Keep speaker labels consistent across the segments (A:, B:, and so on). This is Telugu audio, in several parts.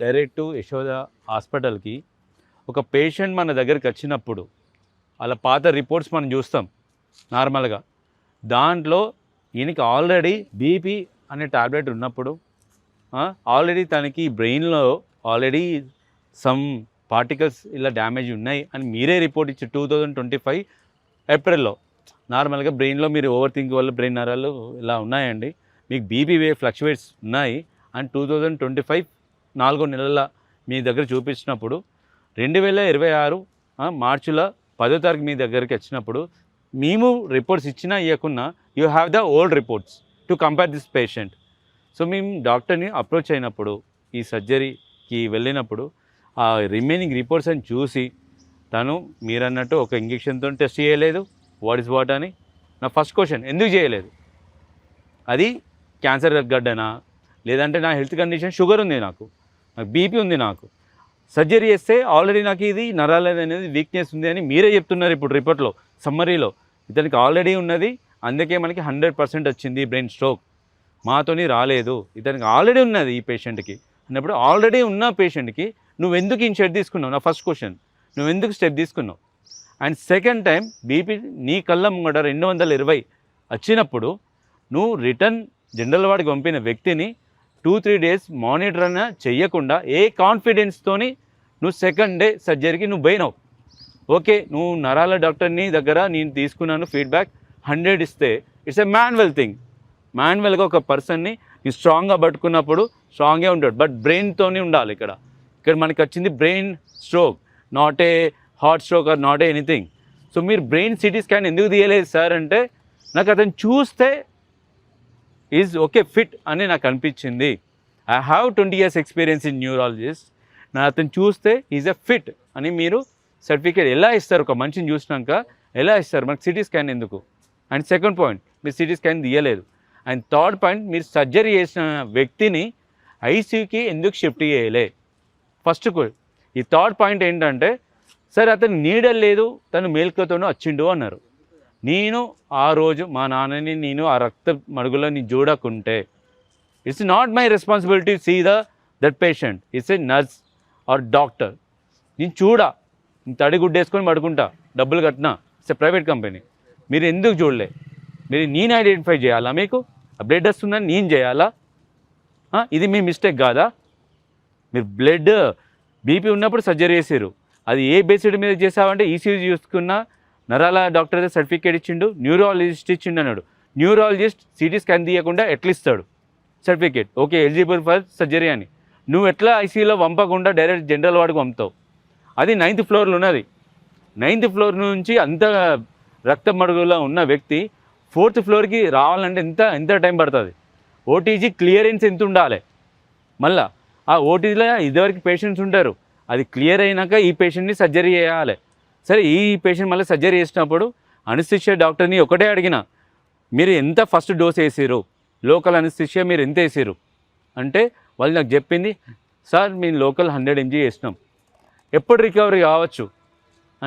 A: డైరెక్ట్ టు యశోద హాస్పిటల్కి ఒక పేషెంట్ మన దగ్గరికి వచ్చినప్పుడు అలా పాత రిపోర్ట్స్ మనం చూస్తాం నార్మల్గా. దాంట్లో ఈయనకి ఆల్రెడీ బీపీ అనే టాబ్లెట్ ఉన్నప్పుడు ఆల్రెడీ తనకి బ్రెయిన్లో ఆల్రెడీ సమ్ పార్టికల్స్ ఇలా డ్యామేజ్ ఉన్నాయి అని మీరే రిపోర్ట్ ఇచ్చి 2025 ఏప్రిల్లో నార్మల్గా బ్రెయిన్లో మీరు ఓవర్ థింక్ వల్ల బ్రెయిన్ నరాలు ఇలా ఉన్నాయండి, మీకు బీపీ ఫ్లక్చువేట్స్ ఉన్నాయి అని 2025 4 నెలల మీ దగ్గర చూపించినప్పుడు 2026 మార్చిలో 10వ తారీఖు మీ దగ్గరికి వచ్చినప్పుడు మేము రిపోర్ట్స్ ఇచ్చినా ఇవ్వకున్నా you have the old reports to compare this patient. So మేము డాక్టర్ని అప్రోచ్ అయినప్పుడు ఈ సర్జరీకి వెళ్ళినప్పుడు ఆ రిమైనింగ్ రిపోర్ట్స్ అని చూసి తను మీరన్నట్టు ఒక ఇంజెక్షన్తో టెస్ట్ చేయలేదు వాట్ ఇస్ వాట్ అని. నా ఫస్ట్ క్వశ్చన్, ఎందుకు చేయలేదు? అది క్యాన్సర్ గడ్డనా, లేదంటే నా హెల్త్ కండిషన్ షుగర్ ఉంది, నాకు బీపీ ఉంది, నాకు సర్జరీ చేస్తే ఆల్రెడీ నాకు ఇది నరాలు అనేది వీక్నెస్ ఉంది అని మీరే చెప్తున్నారు ఇప్పుడు రిపోర్ట్లో సమ్మరీలో. ఇతనికి ఆల్రెడీ ఉన్నది, అందుకే మనకి 100% వచ్చింది బ్రెయిన్ స్ట్రోక్, మాతోని రాలేదు. ఇతనికి ఆల్రెడీ ఉన్నది ఈ పేషెంట్కి అన్నప్పుడు ఆల్రెడీ ఉన్న పేషెంట్కి నువ్వెందుకు ఈ స్టెప్ తీసుకున్నావు? నా ఫస్ట్ క్వశ్చన్, నువ్వెందుకు స్టెప్ తీసుకున్నావు? అండ్ సెకండ్ టైం బీపీ నీ కళ్ళ ముంగట 220 వచ్చినప్పుడు నువ్వు రిటర్న్ జనరల్ వార్డుకి పంపిన వ్యక్తిని 2-3 డేస్ మానిటర్ అయినా చెయ్యకుండా ఏ కాన్ఫిడెన్స్తోని నువ్వు సెకండ్ డే సర్జరీకి నువ్వు పోయినావు. ఓకే, నువ్వు నరాల డాక్టర్ని దగ్గర నేను తీసుకున్నాను ఫీడ్బ్యాక్ 100 ఇస్తే ఇట్స్ ఎ మాన్యువల్ థింగ్. మాన్యువల్గా ఒక పర్సన్ని నీ స్ట్రాంగ్గా పట్టుకున్నప్పుడు స్ట్రాంగే ఉంటాడు, బట్ బ్రెయిన్తోనే ఉండాలి. ఇక్కడ మనకి వచ్చింది brain stroke, not a heart stroke or not a anything. So మీరు బ్రెయిన్ సిటీ స్కాన్ ఎందుకు తీయలేదు సార్ అంటే, నాకు అతను చూస్తే ఈజ్ ఓకే ఫిట్ అని నాకు అనిపించింది. I have 20 years experience in neurologist. నా అతను చూస్తే ఈజ్ ఎ ఫిట్ అని మీరు సర్టిఫికేట్ ఎలా ఇస్తారు? ఒక మనిషిని చూసినాక ఎలా ఇస్తారు? మనకు సిటీ స్కాన్ ఎందుకు? అండ్ సెకండ్ పాయింట్, మీరు సిటీ స్కాన్ తీయలేదు. అండ్ థర్డ్ పాయింట్, మీరు సర్జరీ చేసిన వ్యక్తిని ఐసీయూకి ఎందుకు షిఫ్ట్ చేయలే? ఫస్ట్ ఈ థర్డ్ పాయింట్ ఏంటంటే, సార్ అతను నీడలు లేదు, తను మేల్కతోనూ వచ్చిండు అన్నారు. నేను ఆ రోజు మా నాన్నని నేను ఆ రక్త మడుగులో చూడకుంటే it's not my responsibility see that patient, it's a nurse or doctor. నేను తడి గుడ్డేసుకొని పడుకుంటా, డబ్బులు కట్టినా, ఇట్స్ ఏ ప్రైవేట్ కంపెనీ. మీరు ఎందుకు చూడలే? మీరు నేను ఐడెంటిఫై చేయాలా? మీకు బ్లడ్ వస్తుందని నేను చేయాలా? ఇది మీ మిస్టేక్ కాదా? మీరు బ్లడ్ బీపీ ఉన్నప్పుడు సర్జరీ చేసారు, అది ఏ బేసిడ్ మీద చేసావంటే ఈసీజీ చూసుకున్న నరాల డాక్టర్ సర్టిఫికేట్ ఇచ్చిండు, న్యూరాలజిస్ట్ ఇచ్చిండు అన్నాడు. న్యూరాలజిస్ట్ సిటీ స్కాన్ తీయకుండా ఎట్లా ఇస్తాడు certificate? Okay eligible for surgery అని. నువ్వు ఎట్లా ఐసీయూలో పంపకుండా డైరెక్ట్ జనరల్ వార్డుకు పంపుతావు? అది 9th floorలో ఉన్నది. 9th floor నుంచి అంత రక్త మడుగులో ఉన్న వ్యక్తి 4th floorకి రావాలంటే ఎంత టైం పడుతుంది? ఓటీజీ క్లియరెన్స్ ఎంత ఉండాలి? మళ్ళీ ఆ ఓటీజీలో ఇదివరకు పేషెంట్స్ ఉంటారు, అది క్లియర్ అయినాక ఈ పేషెంట్ని సర్జరీ చేయాలి. సరే, ఈ పేషెంట్ మళ్ళీ సర్జరీ చేసినప్పుడు అనస్థిషియా డాక్టర్ని ఒకటే అడిగిన, మీరు ఎంత ఫస్ట్ డోస్ వేసారు, లోకల్ అనస్థిషియా మీరు ఎంత వేసారు అంటే వాళ్ళు నాకు చెప్పింది, సార్ మేము లోకల్ 100 mg వేసినాం. ఎప్పుడు రికవరీ కావచ్చు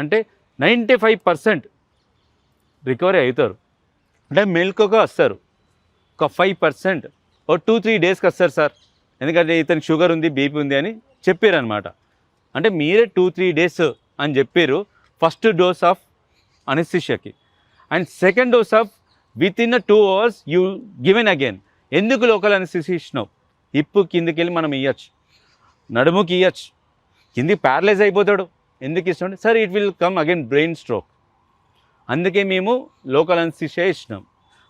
A: అంటే 95% రికవరీ అవుతారు. అంటే మెల్కోగా వస్తారు, ఒక 5% ఓ 2-3 డేస్కి వస్తారు సార్, ఎందుకంటే ఇతనికి షుగర్ ఉంది, బీపీ ఉంది అని చెప్పారు అనమాట. అంటే మీరే 2-3 డేస్ అని చెప్పారు ఫస్ట్ డోస్ ఆఫ్ అనస్థిషియాకి. And second dose of within 2 hours you given again. ఎందుకు లోకల్ అనస్థిషియా ఇచ్చినావు? హిప్పు కిందికి వెళ్ళి మనం ఇవ్వచ్చు, నడుముకి ఇవ్వచ్చు, కిందికి ప్యారలైజ్ అయిపోతాడు, ఎందుకు ఇస్తాడు? Sir it will come again brain stroke, అందుకే మేము లోకల్ అనస్థిషియా ఇచ్చినాం.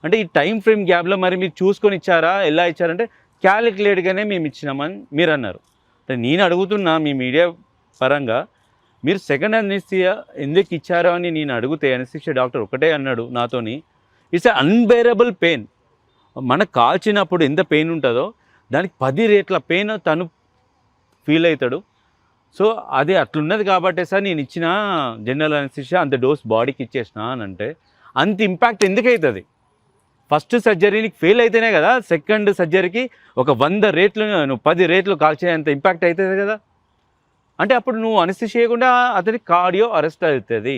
A: అంటే ఈ టైం ఫ్రేమ్ గ్యాప్లో మరి మీరు చూసుకొని ఇచ్చారా, ఎలా ఇచ్చారంటే క్యాలిక్యులేట్గానే మేము ఇచ్చినామని మీరు అన్నారు. అంటే నేను అడుగుతున్నా మీ మీడియా పరంగా, మీరు సెకండ్ అనస్థిషియా ఎందుకు ఇచ్చారో అని నేను అడిగితే అనస్థిషియా డాక్టర్ ఒకటే అన్నాడు నాతోని, ఇట్స్ ఎ అన్బేరబుల్ పెయిన్. మనకు కాల్చినప్పుడు ఎంత పెయిన్ ఉంటుందో దానికి 10 రెట్ల పెయిన్ తను ఫీల్ అవుతాడు. సో అది అట్లున్నది కాబట్టి సార్ నేను ఇచ్చిన జనరల్ అనస్థిషియా అంత డోస్ బాడీకి ఇచ్చేసిన అని అంటే, అంత ఇంపాక్ట్ ఎందుకు అవుతుంది? ఫస్ట్ సర్జరీకి ఫెయిల్ అయితేనే కదా సెకండ్ సర్జరీకి ఒక 100 రెట్లు నువ్వు 10 రెట్లు కాల్చేంత ఇంపాక్ట్ అవుతుంది కదా. అంటే అప్పుడు నువ్వు అనస్థిషియా చేయకుండా అతనికి కార్డియో అరెస్ట్ అవుతుంది.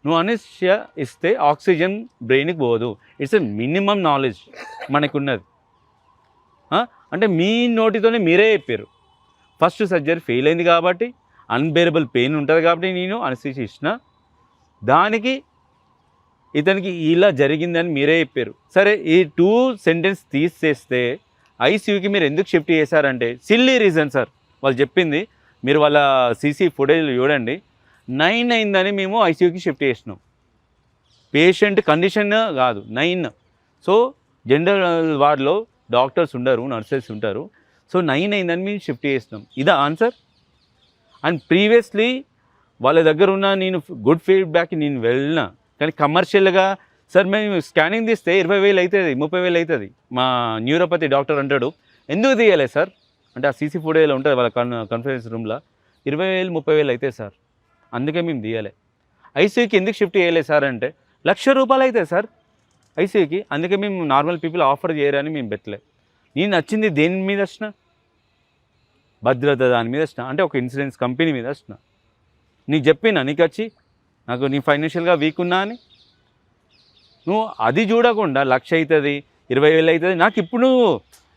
A: నువ్వు అనస్థిషియా ఇస్తే ఆక్సిజన్ బ్రెయిన్కి పోదు. ఇట్స్ ఎ మినిమం నాలెడ్జ్ మనకున్నది. అంటే మీ నోటితోనే మీరే చెప్పారు ఫస్ట్ సర్జరీ ఫెయిల్ అయింది కాబట్టి అన్బేరబుల్ పెయిన్ ఉంటుంది కాబట్టి నేను అనస్థీషియా ఇచ్చిన, దానికి ఇతనికి ఇలా జరిగిందని మీరే చెప్పారు. సరే ఈ 2 సెంటెన్స్ తీసేస్తే ఐసీయూకి మీరు ఎందుకు షిఫ్ట్ చేశారంటే సిల్లీ రీజన్ సార్. వాళ్ళు చెప్పింది మీరు వాళ్ళ సీసీ ఫుటేజ్ చూడండి, 9 అయిందని మేము ఐసీయూకి షిఫ్ట్ చేసినాం. పేషెంట్ కండిషన్ కాదు 9. సో జనరల్ వార్డ్లో డాక్టర్స్ ఉండరు, నర్సెస్ ఉంటారు. సో 9 అయిందని మేము షిఫ్ట్ చేసినాం. ఇదా ఆన్సర్? అండ్ ప్రీవియస్లీ వాళ్ళ దగ్గర ఉన్న నేను గుడ్ ఫీడ్బ్యాక్ నేను వెళ్ళినా, కానీ కమర్షియల్గా సార్ మేము స్కానింగ్ తీస్తే 20,000 అవుతుంది, 30,000 అవుతుంది. మా న్యూరోపతి డాక్టర్ అంటాడు ఎందుకు తీయలేదు సార్ అంటే, ఆ సీసీ ఫుటేజ్లో ఉంటుంది వాళ్ళ కాన్ఫరెన్స్ రూమ్లో, 20,000 30,000 అవుతాయి సార్, అందుకే మేము తీయలే. ఐసీయూకి ఎందుకు షిఫ్ట్ చేయలేదు సార్ అంటే, ₹1,00,000 అవుతాయి సార్ ఐసీయూకి, అందుకే మేము నార్మల్ పీపుల్ ఆఫర్ చేయరని మేము పెట్టలే. నేను నచ్చింది దేని మీద వచ్చిన, భద్రత దాని మీద వచ్చిన, అంటే ఒక ఇన్సూరెన్స్ కంపెనీ మీద వచ్చిన. నీకు చెప్పినా నీకు వచ్చి నాకు నీ ఫైనాన్షియల్గా వీక్ ఉన్నా అని, నువ్వు అది చూడకుండా 1,00,000 అవుతుంది 20,000 అవుతుంది. నాకు ఇప్పుడు నువ్వు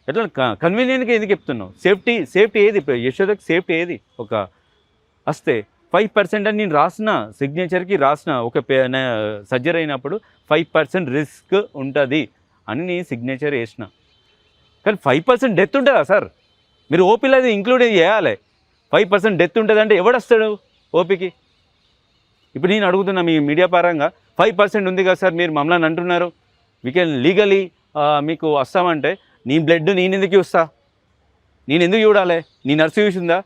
A: ఎట్లా కన్వీనియంట్గా ఎందుకు చెప్తున్నావు? సేఫ్టీ ఏది ఇప్పుడు యశోదకి సేఫ్టీ ఏది? ఒక వస్తే 5% అని నేను రాసిన, సిగ్నేచర్కి రాసిన, ఒక సర్జరీ అయినప్పుడు 5% రిస్క్ ఉంటుంది అని నేను సిగ్నేచర్ వేసిన. కానీ 5% డెత్ ఉంటుందా సార్? మీరు ఓపీలో అది ఇంక్లూడ్ చేయాలి. 5% డెత్ ఉంటుంది అంటే ఎవడొస్తాడు ఓపీకి? ఇప్పుడు నేను అడుగుతున్నా మీ మీడియా పరంగా 5% ఉంది కదా సార్, మీరు మమ్మల్ని అంటున్నారు వీ కెన్ లీగలీ మీకు వస్తామంటే, నీ బ్లడ్ నేను ఎందుకు చూస్తా? నేను ఎందుకు చూడాలి? నీ నర్సు చూసిందా,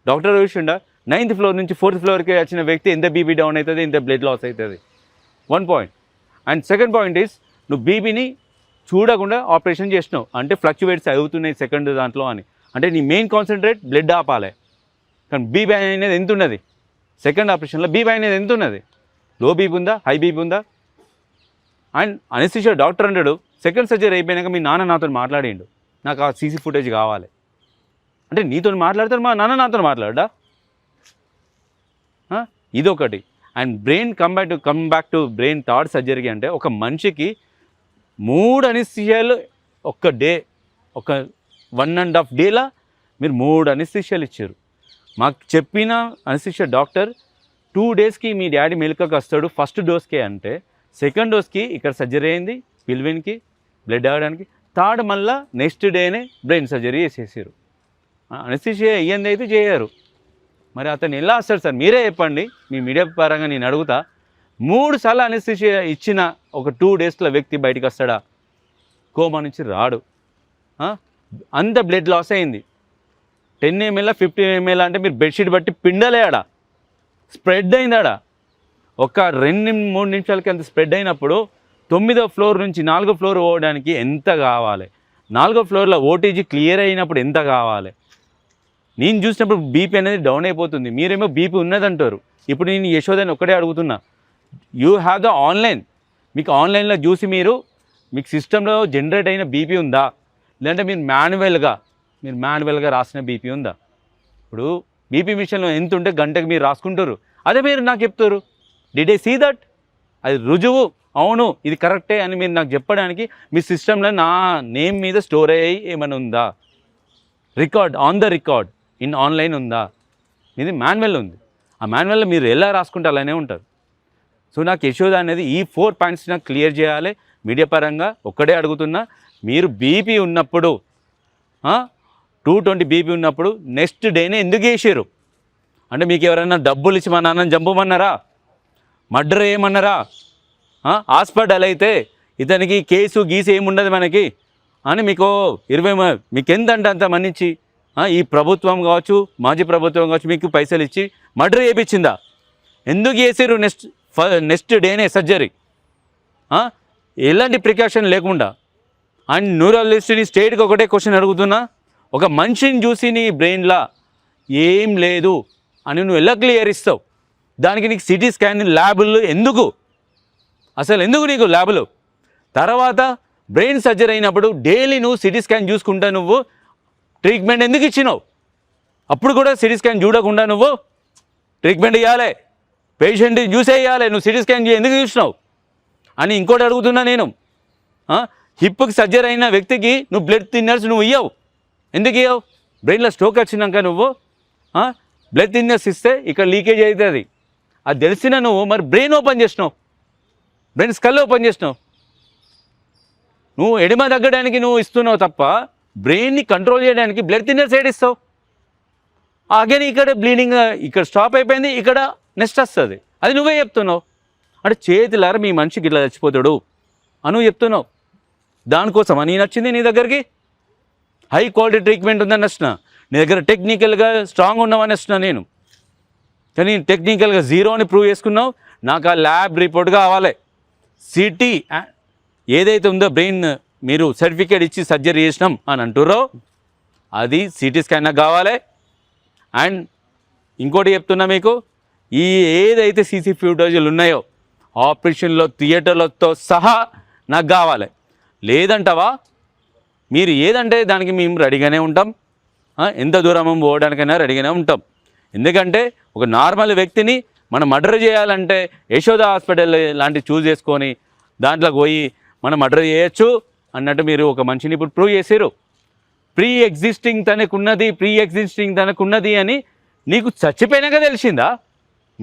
A: డాక్టర్ చూసిందా? 9th ఫ్లోర్ నుంచి 4th ఫ్లోర్కి వచ్చిన వ్యక్తి ఎంత బీపీ డౌన్ అవుతుంది, ఎంత బ్లడ్ లాస్ అవుతుంది. 1 point. And second point is, నువ్వు బీపీని చూడకుండా ఆపరేషన్ చేసినావు అంటే ఫ్లక్చువేట్స్ అవుతున్నాయి సెకండ్ దాంట్లో అని, అంటే నీ మెయిన్ కాన్సన్ట్రేట్ బ్లడ్ ఆపాలి. కానీ బీపీ అనేది ఎంత ఉన్నది సెకండ్ ఆపరేషన్లో? బీపీ అనేది ఎంత ఉన్నది? లో బీపీ ఉందా, హై బీపీ ఉందా? అండ్ అనస్థీషియా డాక్టర్ అంటాడు సెకండ్ సర్జరీ అయిపోయినాక మీ నాన్న నాతో మాట్లాడిండు, నాకు ఆ సీసీ ఫుటేజ్ కావాలి అంటే, నీతో మాట్లాడతాడు మా నాన్న నాతో మాట్లాడా? ఇదొకటి. And brain come back to brain third సర్జరీకి అంటే, ఒక మనిషికి 3 అనస్థీషియాలు ఒక్క డే, ఒక 1.5 డేలా మీరు 3 అనస్థీషియాలు ఇచ్చారు. మాకు చెప్పిన అనస్థీషియా డాక్టర్ 2 డేస్కి మీ డాడీ మెలకువకి వస్తాడు ఫస్ట్ డోస్కే అంటే, సెకండ్ డోస్కి ఇక్కడ సర్జరీ అయింది పిల్విన్కి బ్లడ్ ఆగడానికి, థర్డ్ మళ్ళీ నెక్స్ట్ డేనే బ్రెయిన్ సర్జరీ చేసేసారు. అనస్థీషియా ఇయ్యంది అయితే చేయరు. మరి అతను ఎలా వస్తాడు సార్ మీరే చెప్పండి. మీ మీడియా పరంగా నేను అడుగుతా, 3 సార్లు అనస్థీషియా ఇచ్చిన ఒక 2 డేస్లో వ్యక్తి బయటకు వస్తాడా? కోమా నుంచి రాడు. అంత బ్లడ్ లాస్ అయింది. 10 ml 15 ml అంటే మీరు బెడ్షీట్ బట్టి పిండలేడా, స్ప్రెడ్ అయిందాడా. ఒక 2-3 నిమిషాలకి అంత స్ప్రెడ్ అయినప్పుడు 9వ ఫ్లోర్ నుంచి 4వ ఫ్లోర్ పోవడానికి ఎంత కావాలి? 4వ ఫ్లోర్లో ఓటీజీ క్లియర్ అయినప్పుడు ఎంత కావాలి? నేను చూసినప్పుడు బీపీ అనేది డౌన్ అయిపోతుంది, మీరేమో బీపీ ఉన్నదంటారు. ఇప్పుడు నేను యశోదని ఒక్కడే అడుగుతున్నా, యూ హ్యావ్ ద ఆన్లైన్, మీకు ఆన్లైన్లో చూసి మీకు సిస్టంలో జనరేట్ అయిన బీపీ ఉందా, లేదంటే మీరు మాన్యువల్గా రాసిన బీపీ ఉందా? ఇప్పుడు బీపీ మిషన్లో ఎంత ఉంటే గంటకు మీరు రాసుకుంటారు, అదే మీరు నాకు చెప్తారు. Did I see that? అది రుజువు, అవును ఇది కరెక్టే అని మీరు నాకు చెప్పడానికి మీ సిస్టంలో నా నేమ్ మీద స్టోర్ అయ్యి ఏమైనా ఉందా? Record on the record in online ఉందా? ఇది మాన్యువల్ ఉంది, ఆ మాన్యువల్లో మీరు ఎలా రాసుకుంటే అలానే ఉంటారు. సో నాకు యశోద అనేది ఈ 4 పాయింట్స్ నాకు క్లియర్ చేయాలి. మీడియా పరంగా ఒక్కడే అడుగుతున్నా, మీరు బీపీ ఉన్నప్పుడు 220 బీపీ ఉన్నప్పుడు నెక్స్ట్ డేనే ఎందుకు వేసారు? అంటే మీకు ఎవరైనా డబ్బులు ఇచ్చి మా నాన్నని చంపమన్నారా, మర్డర్ ఏమన్నారా? హాస్పిటల్ అయితే ఇతనికి కేసు గీసు ఏముండదు మనకి అని మీకు 20 మీకు ఎంతంటే అంత మన్నించి ఈ ప్రభుత్వం కావచ్చు మాజీ ప్రభుత్వం కావచ్చు మీకు పైసలు ఇచ్చి మర్డర్ చేయించిందా? ఎందుకు చేసారు నెక్స్ట్ డేనే సర్జరీ? ఎలాంటి ప్రికాషన్ లేకుండా. అండ్ న్యూరాలజిస్ట్ని స్టేట్కి ఒకటే క్వశ్చన్ అడుగుతున్నా, ఒక మనిషిని చూసి నీ బ్రెయిన్లో ఏం లేదు అని నువ్వు ఎలా క్లియర్ ఇస్తావు? దానికి నీకు సిటీ స్కాన్ ల్యాబులు ఎందుకు? అసలు ఎందుకు నీకు ల్యాబులు? తర్వాత బ్రెయిన్ సర్జరీ అయినప్పుడు డైలీ నువ్వు సిటీ స్కాన్ చూసుకుంటా నువ్వు ట్రీట్మెంట్ ఎందుకు ఇచ్చినావు? అప్పుడు కూడా సిటీ స్కాన్ చూడకుండా నువ్వు ట్రీట్మెంట్ ఇవ్వాలి, పేషెంట్ని చూసే ఇవ్వాలి, నువ్వు సిటీ స్కాన్ ఎందుకు చూసినావు అని ఇంకోటి అడుగుతున్నా నేను. హిప్కి సర్జరీ అయిన వ్యక్తికి నువ్వు బ్లడ్ థిన్నర్స్ నువ్వు ఇవ్వవు, ఎందుకు ఇవ్వవు? బ్రెయిన్లో స్ట్రోక్ వచ్చినాక నువ్వు బ్లడ్ థిన్నెస్ ఇస్తే ఇక్కడ లీకేజ్ అవుతుంది. అది తెలిసిన నువ్వు మరి బ్రెయిన్ ఓపెన్ చేసినావు, బ్రెయిన్ స్కల్ ఓపెన్ చేసినావు. నువ్వు ఎడిమ తగ్గడానికి నువ్వు ఇస్తున్నావు తప్ప బ్రెయిన్ని కంట్రోల్ చేయడానికి బ్లడ్ థిన్నర్ సైడ్ ఇస్తావు. అగైన్ ఇక్కడ బ్లీడింగ్ ఇక్కడ స్టాప్ అయిపోయింది, ఇక్కడ నెక్స్ట్ వస్తుంది. అది నువ్వే చెప్తున్నావు. అంటే చేతులారా మీ మనిషికి ఇట్లా చచ్చిపోతాడు అని నువ్వు చెప్తున్నావు. దానికోసం అని నచ్చింది నీ దగ్గరికి. హై క్వాలిటీ ట్రీట్మెంట్ ఉందని నచ్చిన, నీ దగ్గర టెక్నికల్గా స్ట్రాంగ్ ఉన్నామని నచ్చిన నేను. కానీ టెక్నికల్గా జీరో అని ప్రూవ్ చేసుకున్నావు. నాకు ఆ ల్యాబ్ రిపోర్ట్ కావాలి. సిటీ ఏదైతే ఉందో బ్రెయిన్ మీరు సర్టిఫికేట్ ఇచ్చి సర్జరీ చేసినాం అని అంటుర్రో అది సిటీ స్కాన్ నాకు కావాలి. అండ్ ఇంకోటి చెప్తున్నా మీకు, ఈ ఏదైతే సీసీ ఫుటేజీలు ఉన్నాయో ఆపరేషన్లో థియేటర్లతో సహా నాకు కావాలి. లేదంటావా మీరు ఏదంటే దానికి మేము రెడీగానే ఉంటాం. ఎంత దూరం పోవడానికైనా రెడీగానే ఉంటాం. ఎందుకంటే ఒక నార్మల్ వ్యక్తిని మనం మర్డర్ చేయాలంటే యశోద హాస్పిటల్ లాంటివి చూస్ చేసుకొని దాంట్లోకి పోయి మనం మర్డర్ చేయొచ్చు అన్నట్టు మీరు ఒక మనిషిని ఇప్పుడు ప్రూవ్ చేసారు. ప్రీ ఎగ్జిస్టింగ్ తనకున్నది అని నీకు చచ్చిపోయినాక తెలిసిందా?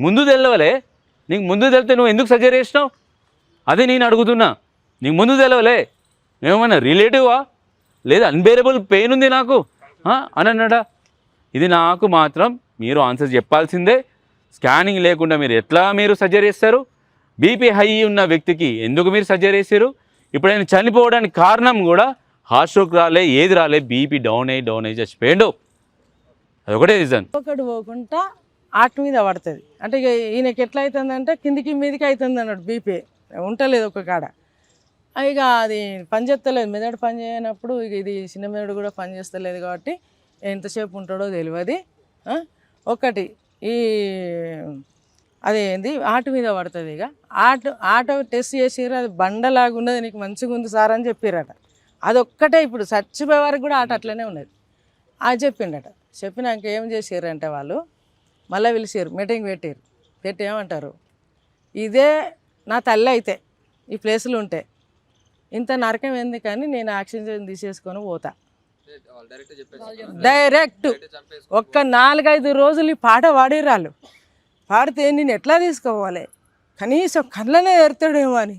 A: ముందు తెలవలే? నీకు ముందు తెలితే నువ్వు ఎందుకు సర్జరీ చేసినావు? అదే నేను అడుగుతున్నా. నీకు ముందు తెలవలే? ఏమన్నా రిలేటివా? లేదా అన్బేరబుల్ పెయిన్ ఉంది నాకు అని అన్నాడా? ఇది నాకు మాత్రం మీరు ఆన్సర్ చెప్పాల్సిందే. స్కానింగ్ లేకుండా మీరు సర్జరీ చేస్తారు? బీపీ హై ఉన్న వ్యక్తికి ఎందుకు మీరు సర్జరీ చేశారు? ఇప్పుడు ఆయన చనిపోవడానికి కారణం కూడా హార్ట్ స్ట్రోక్ రాలే, ఏది రాలే, బీపీ డౌన్ అయ్యి చచ్చిపోయాడు. అదొకటే రీజన్.
B: ఒకటి పోకుండా ఆట మీద పడుతుంది. అంటే ఇక ఈయనకి ఎట్లా అవుతుందంటే కిందికి మీదికి అవుతుంది అన్నాడు. బీపీ ఉంటలేదు ఒక కాడ. ఇక అది పనిచేస్తలేదు, మెదడు పని చేయనప్పుడు ఇక ఇది చిన్న మెదడు కూడా పని చేస్తలేదు కాబట్టి ఎంతసేపు ఉంటాడో తెలియదు. ఒకటి ఈ అదేంది ఆట మీద పడుతుంది. ఇక ఆటో టెస్ట్ చేసిర్రు, అది బండలాగా ఉన్నది, నీకు మంచిగా ఉంది సార్ అని చెప్పారట. అదొక్కటే ఇప్పుడు చచ్చిపోయే వరకు కూడా ఆట అట్లనే ఉన్నది. అది చెప్పిండట. చెప్పినాక ఏం చేసారంటే వాళ్ళు మళ్ళీ పిలిచారు, మీటింగ్ పెట్టి ఏమంటారు, ఇదే నా తల్లి అయితే ఈ ప్లేస్లో ఉంటే ఇంత నరకం ఏంది కానీ నేను ఆక్సిజన్ తీసేసుకొని పోతా. డైరెక్ట్ ఒక్క 4-5 రోజులు ఈ పాట పాడిరాళ్ళు. పాడితే నేను ఎట్లా తీసుకోవాలి, కనీసం కళ్ళనే ఎడతాడేమో అని.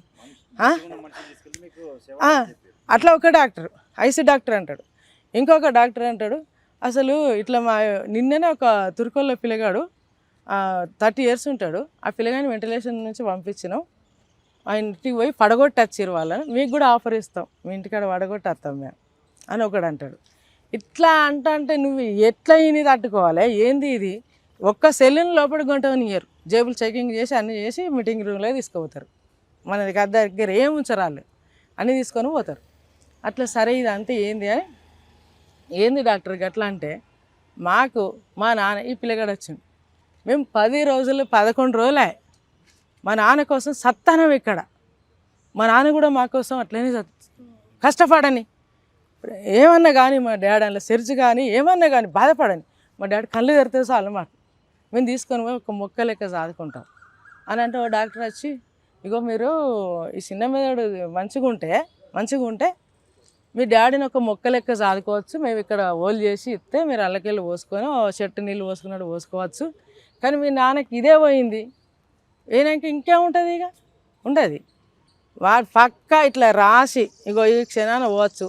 B: అట్లా ఒక డాక్టర్ ఐసీ డాక్టర్ అంటాడు. ఇంకొక డాక్టర్ అంటాడు, అసలు ఇట్లా నిన్ననే ఒక తుర్కొల్ల పిల్లగాడు 30 years ఉంటాడు. ఆ పిల్లగాని వెంటిలేషన్ నుంచి పంపించినాం, ఆ ఇంటికి పోయి పడగొట్టచ్చారు వాళ్ళని, మీకు కూడా ఆఫర్ ఇస్తాం, మీ ఇంటికాడ పడగొట్టేస్తాం మేము అని ఒకడు అంటాడు. ఇట్లా అంటే నువ్వు ఎట్లా ఇది తట్టుకోవాలి? ఏంది ఇది? ఒక్క సెల్లుని లోపల గొంటనియరు, జేబులు చెకింగ్ చేసి అన్నీ చేసి మీటింగ్ రూమ్లో తీసుకుపోతారు. మన దగ్గర ఏం ఉంచరాళ్ళు అన్నీ తీసుకొని పోతారు. అట్లా సరే ఇది అంతే ఏంది అని, ఏంది డాక్టర్ అట్లా అంటే, మాకు మా నాన్న ఈ పిల్లగాడు వచ్చింది, మేము 10 రోజులు 11 రోజులే మా నాన్న కోసం సత్తానం ఇక్కడ. మా నాన్న కూడా మా కోసం అట్లనే కష్టపడని, ఏమన్నా కానీ మా డాడీ అలా సెర్చ్ కానీ ఏమన్నా కానీ బాధపడని, మా డాడీ కళ్ళు తెరితే చాలు మాకు, మేము తీసుకొని పోయి ఒక మొక్క లెక్క సాదుకుంటాం అని అంటే, ఓ డాక్టర్ వచ్చి, ఇగో మీరు ఈ చిన్న మెదడు మంచిగా ఉంటే మీ డాడీని ఒక మొక్క లెక్క సాదుకోవచ్చు, మేము ఇక్కడ ఓల్ చేసి ఇస్తే మీరు అల్లకెళ్ళి పోసుకొని చెట్టు నీళ్ళు పోసుకున్నట్టు పోసుకోవచ్చు, కానీ మీ నాన్నకి ఇదే పోయింది, ఏనాక ఇంకేముంటుంది? ఇక ఉండదు. వాడు పక్కా ఇట్లా రాసి, ఇగో ఈ క్షణాన పోవచ్చు,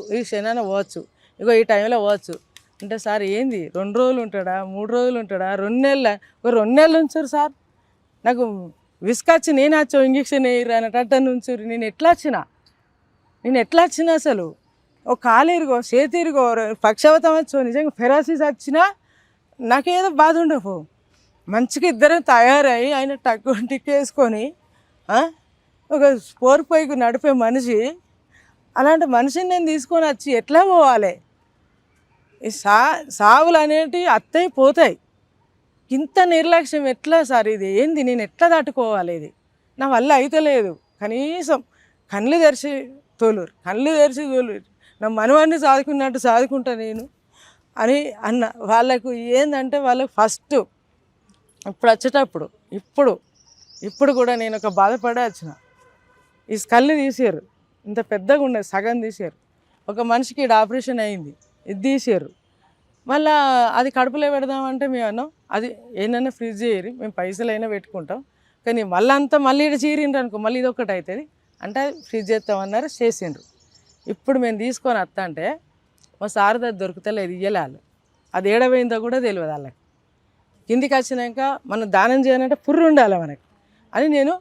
B: ఇగో ఈ టైంలో పోవచ్చు అంటే, సార్ ఏంది 2 రోజులు ఉంటాడా, 3 రోజులు ఉంటాడా, 2 నెలలు, ఒక 2 నెలలు ఉంచారు సార్, నాకు విసుకొచ్చి నేను వచ్చా ఇంజక్షన్ వేయరు అన్నట్టు ఉంచారు. నేను ఎట్లా వచ్చినా అసలు ఒక కాలు చేతి ఇరుగో పక్షవతం వచ్చో, నిజంగా ఫెరాసిస్ వచ్చినా నాకేదో బాధ ఉండవు. మంచిగా ఇద్దరం తయారై ఆయన టిక్కేసుకొని ఒక స్పోర్ పైకి నడిపే మనిషి, అలాంటి మనిషిని నేను తీసుకొని వచ్చి ఎట్లా పోవాలి? ఈ సావులు అనేటివి అత్తయి పోతాయి, ఇంత నిర్లక్ష్యం ఎట్లా సార్? ఇది ఏంది? నేను ఎట్లా తట్టుకోవాలి? ఇది నా వల్ల అయితే లేదు. కనీసం కళ్ళు తెరిచి తోలురు, నా మనవాడిని సాదుకుంటా నేను అని అన్న. వాళ్ళకు ఏంటంటే వాళ్ళకు ఫస్ట్ ఇప్పుడు వచ్చేటప్పుడు ఇప్పుడు కూడా నేను ఒక బాధపడే వచ్చిన, ఈ కళ్ళు తీసారు, ఇంత పెద్దగా ఉండేది సగం తీసారు, ఒక మనిషికి ఆపరేషన్ అయింది, ఇది తీసారు, మళ్ళా అది కడుపులో పెడదామంటే మేము అన్నాం అది ఏంటన్నా ఫ్రిడ్జ్ చేయరు, మేము పైసలైనా పెట్టుకుంటాం, కానీ మళ్ళీ అంతా మళ్ళీ ఇక్కడ చీరిండ్రు అనుకో మళ్ళీ ఇది ఒకటి అవుతుంది అంటే ఫ్రిడ్జ్ చేస్తామన్నారు, చేసిండ్రు. ఇప్పుడు మేము తీసుకొని వస్తా అంటే మా సారద దొరుకుతలేదు, ఇయ్యలేదు. అది ఏడవైందో కూడా తెలియదు వాళ్ళకి. కిందికి వచ్చినాక మనం దానం చేయాలంటే పుర్రు ఉండాలి మనకి అని నేను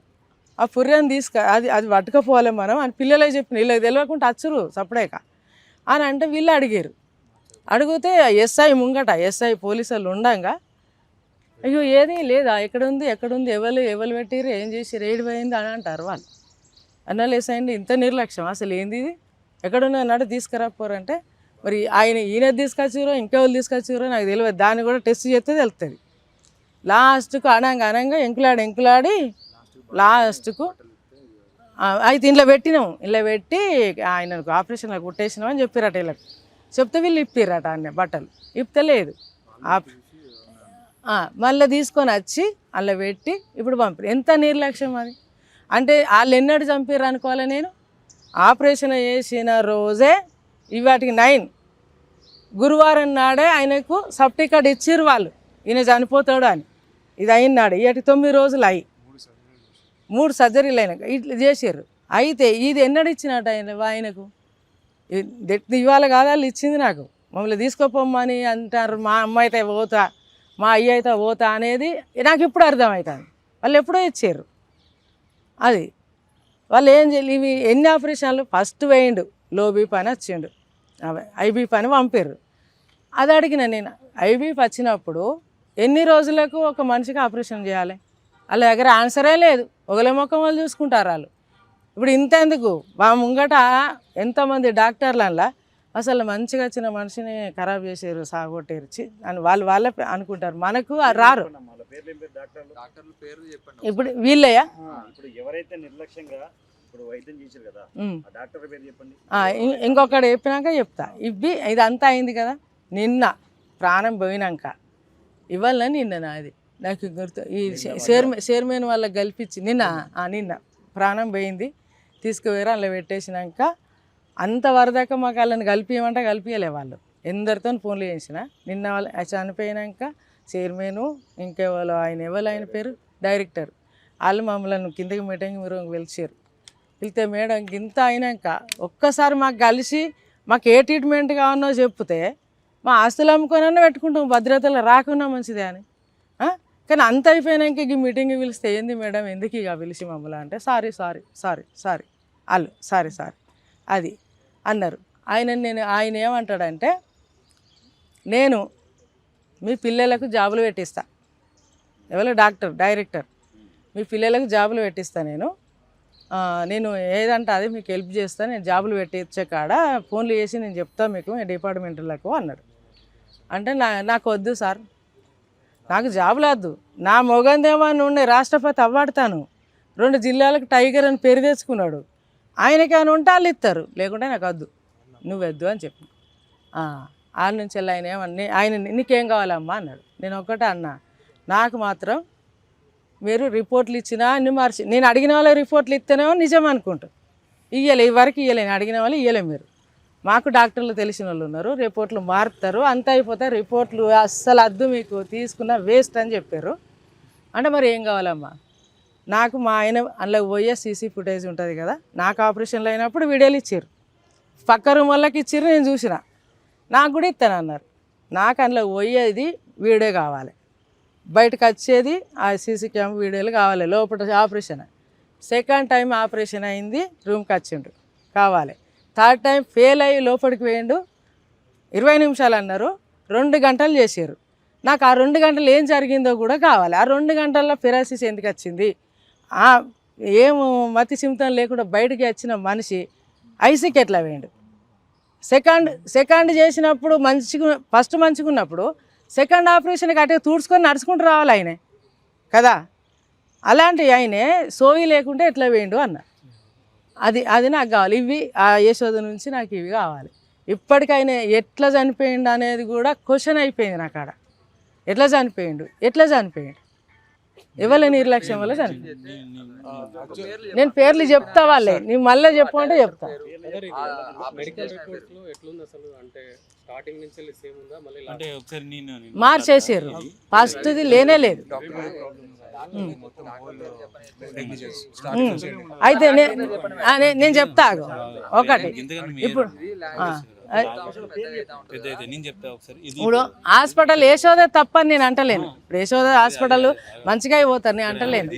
B: ఆ పుర్రెని అది పట్టుకపోవాలి మనం అని పిల్లలే చెప్పిన, వీళ్ళకి తెలియకుండా వచ్చురు సపడేక అని అంటే వీళ్ళు అడిగారు. అడిగితే ఎస్ఐ ముంగట ఎస్ఐ పోలీసులు ఉండంగా అయ్యో ఏది లేదా ఎక్కడుంది ఎవరు పెట్టిరు ఏం చేసి రేడి పోయింది అని అంటారు వాళ్ళు. అన్నాళ్ళు ఎస్ఐ అండి ఇంత నిర్లక్ష్యం అసలు ఏంది ఇది ఎక్కడున్నా అన్నాడు తీసుకురాపోరంటే మరి ఈయన తీసుకొచ్చిరో ఇంకెవరు తీసుకొచ్చిరో నాకు తెలియదు, దాన్ని కూడా టెస్ట్ చేస్తే తెలుస్తుంది. లాస్ట్కు అనంగా ఎంకులాడి లాస్ట్కు అయితే ఇంట్లో పెట్టినాం, ఇంట్లో పెట్టి ఆయనకు ఆపరేషన్లో కుట్టేసినాం అని చెప్పారట. వీళ్ళకి చెప్తే వీళ్ళు ఇప్పిరట అన్న బట్టలు ఇప్పలేదు. మళ్ళీ తీసుకొని వచ్చి అలా పెట్టి ఇప్పుడు పంపారు. ఎంత నిర్లక్ష్యం అది అంటే వాళ్ళు ఎన్నడూ చంపారు అనుకోవాలి. నేను ఆపరేషన్ చేసిన రోజే ఇవాటికి 9 గురువారం నాడే ఆయనకు సర్టిఫికేట్ ఇచ్చిర్రు వాళ్ళు, ఈయన చనిపోతాడు అని. ఇది అయినాడు ఇవాటికి 9 రోజులు అయ్యి 3 సర్జరీలు అయినాక ఇట్లా చేసారు. అయితే ఇది ఎన్నడూ ఇచ్చినట్టు ఆయనకు ఇవాళ కాదు వాళ్ళు ఇచ్చింది నాకు, మమ్మల్ని తీసుకోపోమ్మని అంటారు. మా అమ్మ అయితే పోతా మా అయ్య అయితే పోతా అనేది నాకు ఇప్పుడు అర్థమవుతుంది. వాళ్ళు ఎప్పుడో ఇచ్చారు. అది వాళ్ళు ఏం చేయాలి, ఇవి ఎన్ని ఆపరేషన్లు ఫస్ట్ వేయండు లో బీపీ అని వచ్చిండు, ఐబీపీ అని పంపారు. అది అడిగిన నేను ఐబీపీ వచ్చినప్పుడు ఎన్ని రోజులకు ఒక మనిషికి ఆపరేషన్ చేయాలి, వాళ్ళ దగ్గర ఆన్సరే లేదు, ఒకళ్ళ ముఖం వాళ్ళు చూసుకుంటారు వాళ్ళు. ఇప్పుడు ఇంతెందుకు మా ముంగట ఎంతోమంది డాక్టర్లల్లా అసలు మంచిగా వచ్చిన మనిషిని ఖరాబ్ చేసారు సాగొట్టేర్చి అని వాళ్ళే అనుకుంటారు, మనకు రారు. ఇప్పుడు వీళ్ళయ్యా
C: ఎవరైతే నిర్లక్ష్యంగా వైద్యం చేశారు కదా డాక్టర్ పేరు చెప్పండి.
B: ఇంకొకటి చెప్పినాక చెప్తా. ఇదంతా అయింది కదా, నిన్న ప్రాణం పోయినాక ఇవాళ నిన్నది నాకు గుర్తు. ఈ చైర్మన్ వాళ్ళకి కల్పించి నిన్న ప్రాణం పోయింది, తీసుకుపోయారు అందులో పెట్టేసినాక అంతవరదాకా మాకు వాళ్ళని కలిపియమంటే కలిపియలే వాళ్ళు, ఎందరితో ఫోన్లు చేసిన. నిన్న వాళ్ళు చనిపోయినాక చైర్మను ఇంకెవరు ఆయన పేరు డైరెక్టర్ వాళ్ళు మమ్మల్ని కిందకి మీటింగ్ మీరు పిలిచారు. పిలితే మేడం ఇంత అయినాక ఒక్కసారి మాకు కలిసి మాకు ఏ ట్రీట్మెంట్ కావాలో చెప్తే మా ఆస్తులు అమ్ముకొనన్నా పెట్టుకుంటాం, భద్రతలు రాకున్నా మంచిదే అని. కానీ అంత అయిపోయినాక ఈ మీటింగ్ పిలిస్తే ఏంది మేడం ఎందుకు ఇక పిలిచి మమ్మల్ని అంటే సారీ వాళ్ళు సారీ అది అన్నారు. ఆయన ఏమంటాడంటే నేను మీ పిల్లలకు జాబులు పెట్టిస్తా, ఎవరో డైరెక్టర్ మీ పిల్లలకు జాబులు పెట్టిస్తా, నేను ఏదంటే అది మీకు హెల్ప్ చేస్తా, నేను జాబులు పెట్టించే కాడ ఫోన్లు చేసి నేను చెప్తాను మీకు డిపార్ట్మెంట్లకు అన్నాడు. అంటే నాకు వద్దు సార్, నాకు జాబులు వద్దు, నా మొగందేమని ఉండే రాష్ట్రపతి అవ్వాడుతాను, 2 జిల్లాలకు టైగర్ అని పేరు తెచ్చుకున్నాడు, ఆయనకి ఆయన ఉంటే వాళ్ళు ఇస్తారు, లేకుంటే నాకు వద్దు, నువ్వు వద్దు అని చెప్పి వాళ్ళ నుంచి ఆయన నీకేం కావాలమ్మా అన్నాడు. నేను ఒక్కటే అన్నా, నాకు మాత్రం మీరు రిపోర్ట్లు ఇచ్చినా అన్ని మార్చి, నేను అడిగిన వాళ్ళ రిపోర్ట్లు ఇస్తేనేమో నిజం అనుకుంటా, ఇవ్వలే ఇవరకు ఇవ్వలే, నేను అడిగిన వాళ్ళు ఇవ్వలే. మీరు మాకు డాక్టర్లు తెలిసిన వాళ్ళు ఉన్నారు, రిపోర్ట్లు మారుతారు, అంత అయిపోతాయి, రిపోర్ట్లు అస్సలు అద్దు మీకు తీసుకున్న వేస్ట్ అని చెప్పారు. అంటే మరి ఏం కావాలమ్మా, నాకు మా ఆయన అందులో పోయే సీసీ ఫుటేజ్ ఉంటుంది కదా, నాకు ఆపరేషన్లు అయినప్పుడు వీడియోలు ఇచ్చారు, పక్క రూమ్ వాళ్ళకి ఇచ్చారు, నేను చూసిన, నాకు కూడా ఇస్తానన్నారు. నాకు అందులో పోయేది వీడియో కావాలి, బయటకు వచ్చేది ఆ సీసీ క్యామ్ వీడియోలు కావాలి, లోపల ఆపరేషన్. సెకండ్ టైం ఆపరేషన్ అయింది, రూమ్కి వచ్చిండు కావాలి, థర్డ్ టైం ఫెయిల్ అయ్యి లోపలికి వేయండు, 20 నిమిషాలు అన్నారు, 2 గంటలు చేశారు. నాకు ఆ 2 గంటలు ఏం జరిగిందో కూడా కావాలి. ఆ 2 గంటల్లో పెరాసిస్ ఎందుకు వచ్చింది, ఏం మతి సింతం లేకుండా బయటికి వచ్చిన మనిషి ఐసీకి ఎట్లా వేయండు. సెకండ్ చేసినప్పుడు ఫస్ట్ మంచిగా ఉన్నప్పుడు సెకండ్ ఆపరేషన్కి అటే తుడుచుకొని నడుచుకుంటూ రావాలి ఆయనే కదా, అలాంటి ఆయనే సోయి లేకుంటే ఎట్లా వేయండు అన్న. అది నాకు కావాలి. ఇవి ఆ యశోద నుంచి నాకు ఇవి కావాలి. ఇప్పటికైనా ఎట్లా చనిపోయిండు అనేది కూడా క్వశ్చన్ అయిపోయింది నాకు ఆడ. ఎట్లా చనిపోయిండు ఎవరి నిర్లక్ష్యం వల్ల చనిపోయింది. నేను పేర్లు చెప్తా వాళ్ళే, నీవు మళ్ళీ చెప్పు అంటే చెప్తా.
D: మెడికల్ రిపోర్ట్స్ లో ఎట్లుంది అసలు, అంటే స్టార్టింగ్ నుంచి సేమ్ ఉందా మళ్ళీ
A: అంటే ఒకసారి నేను
B: మార్చేసారు, ఫస్ట్ది లేనే లేదు. అయితే నేను చెప్తా ఆగు. ఒకటి ఇప్పుడు
A: నేను చెప్తా ఒకసారి.
B: ఇప్పుడు హాస్పిటల్ యశోద తప్పని నేను అంటలేను. ఇప్పుడు యశోద హాస్పిటల్ మంచిగా అయిపోతారు నేను అంటలేను.